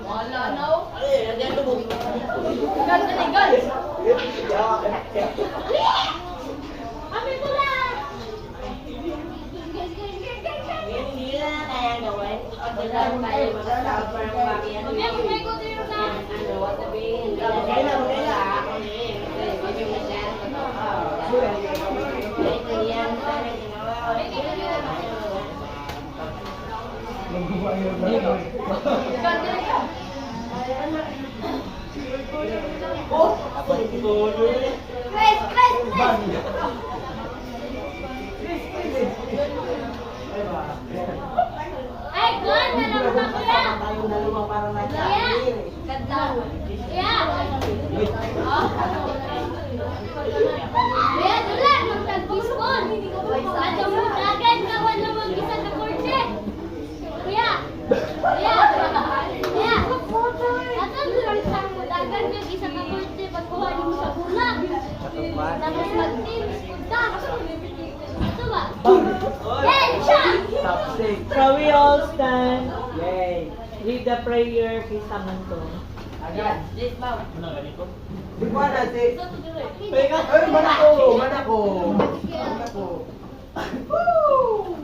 Wala na oh. Gan, gan. Kami ko lang. Hindi na kaya gawin. Wala tayo mag-suffer ng bakyan. May ko din na. Ano, sabihin. Wala ako na eh. Kasi hindi mo masyado. Ito yan. Sana ginawa ko. Gan, gan. Oh, ako hindi ko. Chris, Chris, Chris. Ay, gan, nalang na kuya. Tayong dalawa parang Kuya. nagsabi. Ganda. Kuya. Oh. Kuya, dula, magtag-baseball. Ato mo dagan, kawan na mag-isa ka korte. Kuya. Kuya. Kuya. Ato lang sa dagan nga isa ka korte pagkuha mo sa bola. Tapos mag-teams punta. Ito ba? Yan siya. Shall we all stand? Yay. Read the prayer, Kisa Manto. Agad. This mouth. Di ba na si... Teka. Ay, manako! Manako! Manako! Woo!